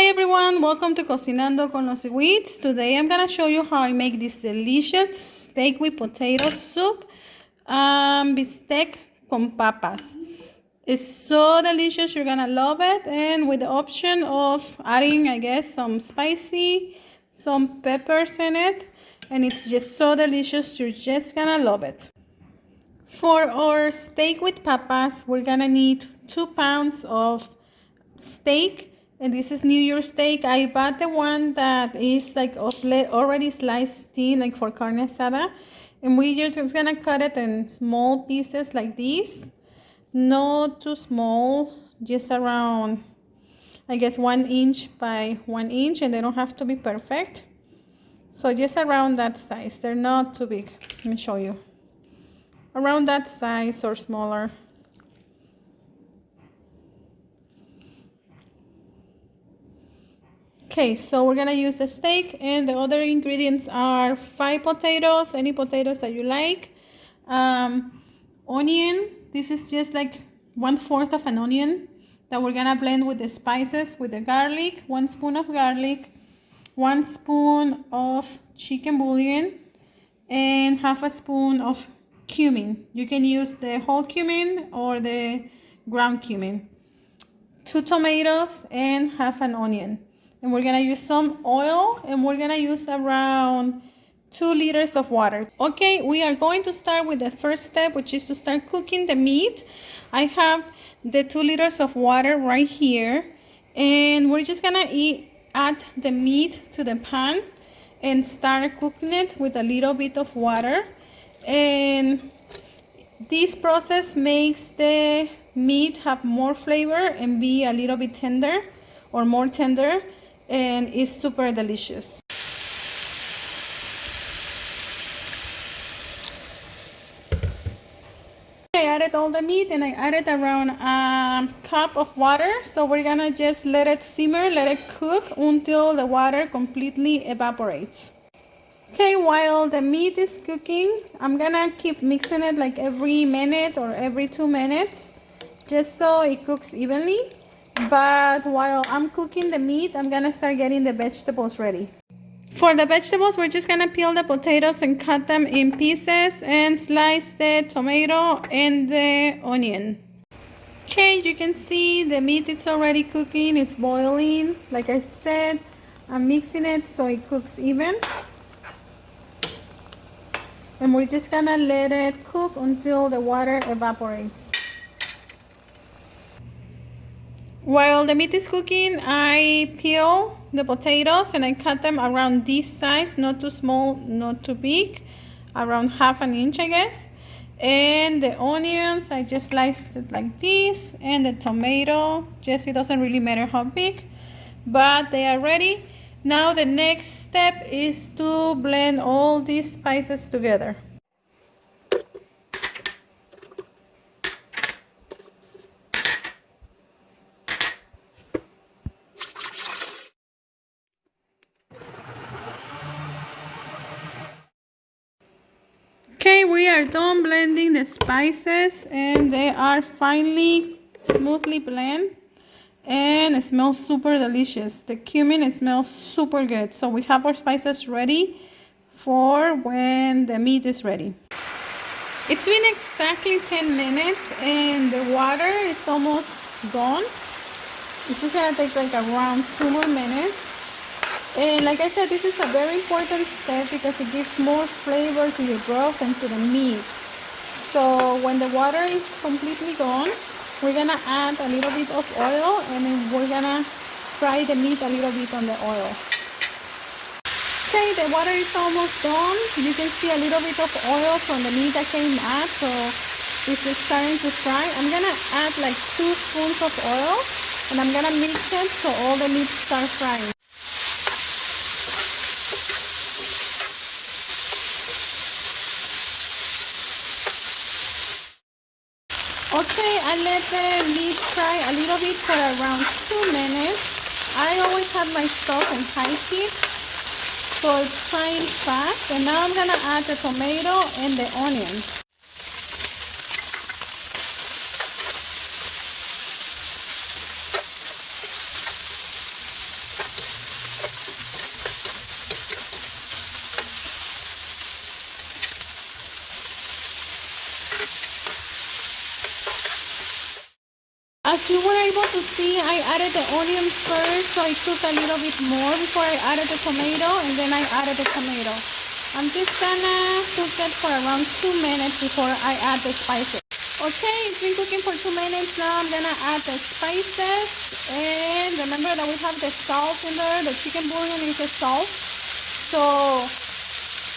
Hi everyone, welcome to Cocinando con los Sweets. Today I'm gonna show you how I make this delicious steak with potato soup, bistec con papas. It's so delicious, you're gonna love it, and with the option of adding, I guess, some peppers in it, and it's just so delicious, you're just gonna love it. For our steak with papas, we're gonna need 2 pounds of steak, and this is New York steak. I bought the one that is like already sliced thin, like for carne asada, and we're just gonna cut it in small pieces like this, not too small, just around, I guess, 1 inch by 1 inch, and they don't have to be perfect, so just around that size. They're not too big. Let me show you. Around that size or smaller. Okay, so we're gonna use the steak, and the other ingredients are 5 potatoes, any potatoes that you like. Onion, this is just like 1/4 of an onion that we're gonna blend with the spices, with the garlic, 1 spoon of garlic, 1 spoon of chicken bouillon, and 1/2 spoon of cumin. You can use the whole cumin or the ground cumin. 2 tomatoes and 1/2 an onion. And we're gonna use some oil, and we're gonna use around 2 liters of water. Okay, we are going to start with the first step, which is to start cooking the meat. I have the 2 liters of water right here, and we're just gonna add the meat to the pan and start cooking it with a little bit of water. And this process makes the meat have more flavor and be a little bit tender or more tender, and it's super delicious. I added all the meat, and I added around a cup of water, so we're gonna just let it simmer, let it cook until the water completely evaporates. Okay, while the meat is cooking, I'm gonna keep mixing it like every minute or every 2 minutes, just so it cooks evenly. But while I'm cooking the meat, I'm gonna start getting the vegetables ready. For the vegetables, we're just gonna peel the potatoes and cut them in pieces and slice the tomato and the onion. Okay, you can see the meat is already cooking, it's boiling. Like I said, I'm mixing it so it cooks even. And we're just gonna let it cook until the water evaporates. While the meat is cooking, I peel the potatoes and I cut them around this size, not too small, not too big, around 1/2 an inch, I guess. And the onions, I just sliced it like this, and the tomato, just, it doesn't really matter how big, but they are ready. Now the next step is to blend all these spices together. Okay, we are done blending the spices, and they are finally smoothly blended, and it smells super delicious. The cumin, it smells super good. So we have our spices ready for when the meat is ready. It's been exactly 10 minutes and the water is almost gone. It's just gonna take like around 2 more minutes. And like I said, this is a very important step because it gives more flavor to your broth and to the meat. So when the water is completely gone, we're gonna add a little bit of oil, and then we're gonna fry the meat a little bit on the oil. Okay, the water is almost gone. You can see a little bit of oil from the meat that came out, so this is starting to fry. I'm gonna add like 2 spoons of oil, and I'm gonna mix it so all the meat start frying. Okay, I let the meat fry a little bit for around 2 minutes. I always have my stove on high heat, so it's frying fast. And now I'm gonna add the tomato and the onion. As you were able to see, I added the onions first, so I cooked a little bit more before I added the tomato, and then I added the tomato. I'm just gonna cook it for around 2 minutes before I add the spices. Okay, it's been cooking for 2 minutes now. I'm gonna add the spices, and remember that we have the salt in there. The chicken bouillon is the salt, so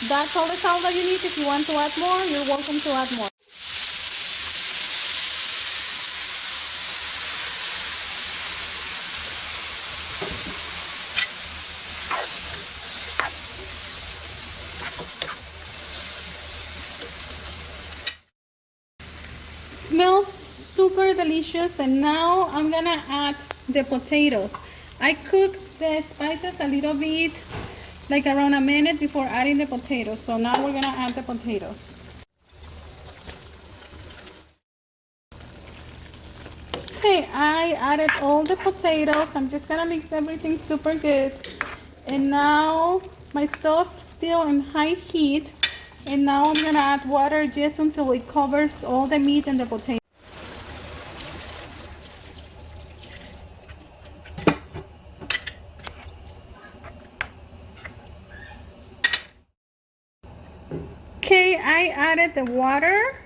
that's all the salt that you need. If you want to add more, you're welcome to add more. Smells super delicious, and now I'm gonna add the potatoes. I cooked the spices a little bit, like around a minute before adding the potatoes. So now we're gonna add the potatoes. Okay, I added all the potatoes. I'm just gonna mix everything super good. And now my stove still on high heat. And now I'm gonna add water just until it covers all the meat and the potatoes. Okay, I added the water.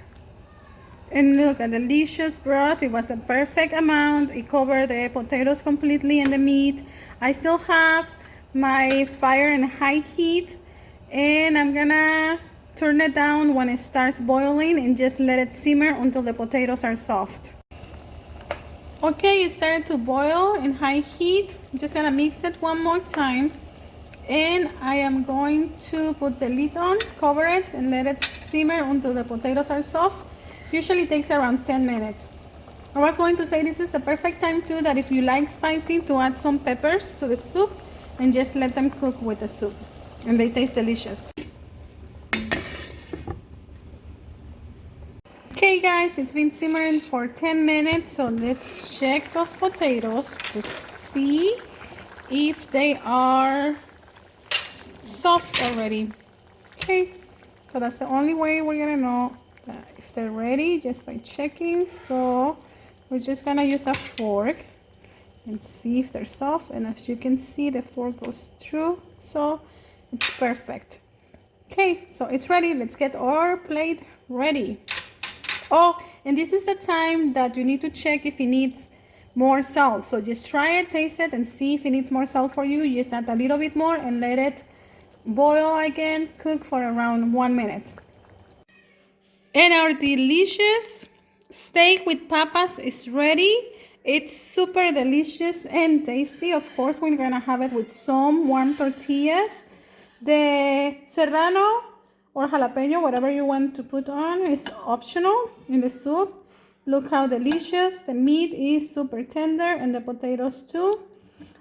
And look, a delicious broth. It was a perfect amount. It covered the potatoes completely and the meat. I still have my fire in high heat, and I'm gonna turn it down when it starts boiling and just let it simmer until the potatoes are soft. Okay, it started to boil in high heat. I'm just gonna mix it one more time, and I am going to put the lid on, cover it, and let it simmer until the potatoes are soft. Usually takes around 10 minutes. I was going to say this is the perfect time too, that if you like spicy, to add some peppers to the soup and just let them cook with the soup, and they taste delicious. Okay guys, it's been simmering for 10 minutes, so let's check those potatoes to see if they are soft already. Okay, so that's the only way we're gonna know if they're ready, just by checking. So we're just gonna use a fork and see if they're soft, and as you can see, the fork goes through, so it's perfect. Okay, so it's ready. Let's get our plate ready. Oh, and this is the time that you need to check if it needs more salt. So just try it, taste it, and see if it needs more salt for you. Just add a little bit more and let it boil again, cook for around 1 minute. And our delicious steak with papas is ready. It's super delicious and tasty. Of course, we're gonna have it with some warm tortillas. The serrano or jalapeno, whatever you want to put on, is optional in the soup. Look how delicious. The meat is super tender, and the potatoes too.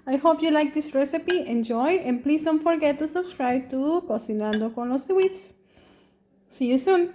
I hope you like this recipe. Enjoy, and please don't forget to subscribe to Cocinando con los Dewitt's. See you soon.